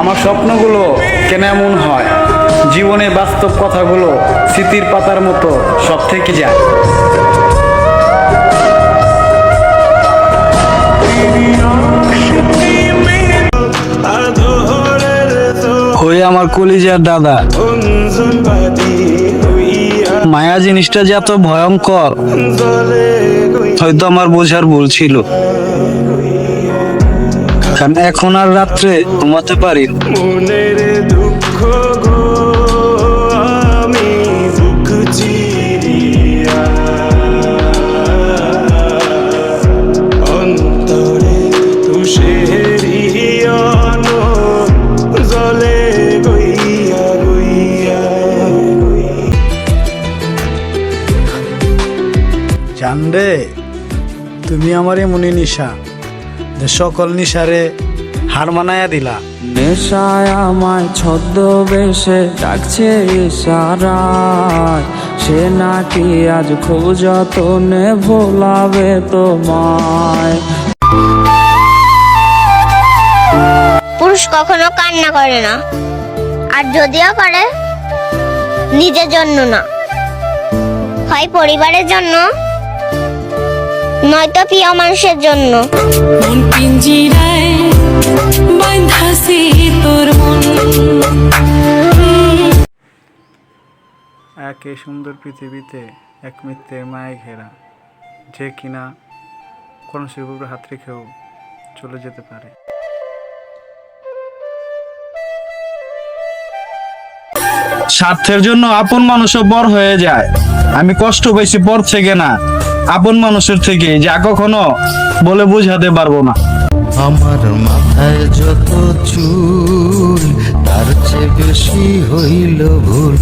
আমার স্বপ্নগুলো কেন এমন হয়, জীবনে বাস্তব কথাগুলো স্মৃতির পাতার মতো সব থেকে যায়। ওই আমার কলিজার দাদা, মায়া জিনিসটা যে এত ভয়ঙ্কর হয়তো আমার বোঝার ভুল ছিল, কারণ এখন আর রাত্রে ঘুমাতে পারি না। মনের দুঃখ গো আমি বুক চিরিয়া অন্তরে তুষেরিয়ন জলে গইয়া গইয়া। জানরে তুমি আমার এমনই নিশা যে সকল নিশারে হার মানায়া দিলা। নেশায় আমায় ছদ্মবেশে ডাকছে ইশারায়, সে নাকি আজ খুব যতনে ভোলাবে তোমায়। পুরুষ কখনো কান্না করে না, আর যদিও করে নিজের জন্য না, হয় পরিবারের জন্য নয়তো প্রিয় মানুষের জন্য। মন পিঞ্জিরায় বাঁধাছি তোর মন। এক এই সুন্দর পৃথিবীতে এক মিথ্যের মায়ে ঘেরা, যে কিনা কোন শিল্পের হাত রেখেও চলে যেতে পারে। স্বার্থের জন্য আপন মানুষও পর হয়ে যায়। আমি কষ্ট পেয়েছি পর থেকে না, আপন মানুষের থেকে, যা কখনো বলে বুঝাতে পারবো না। আমার মাথায় যত চুল তার চেয়ে বেশি হইল ভুল।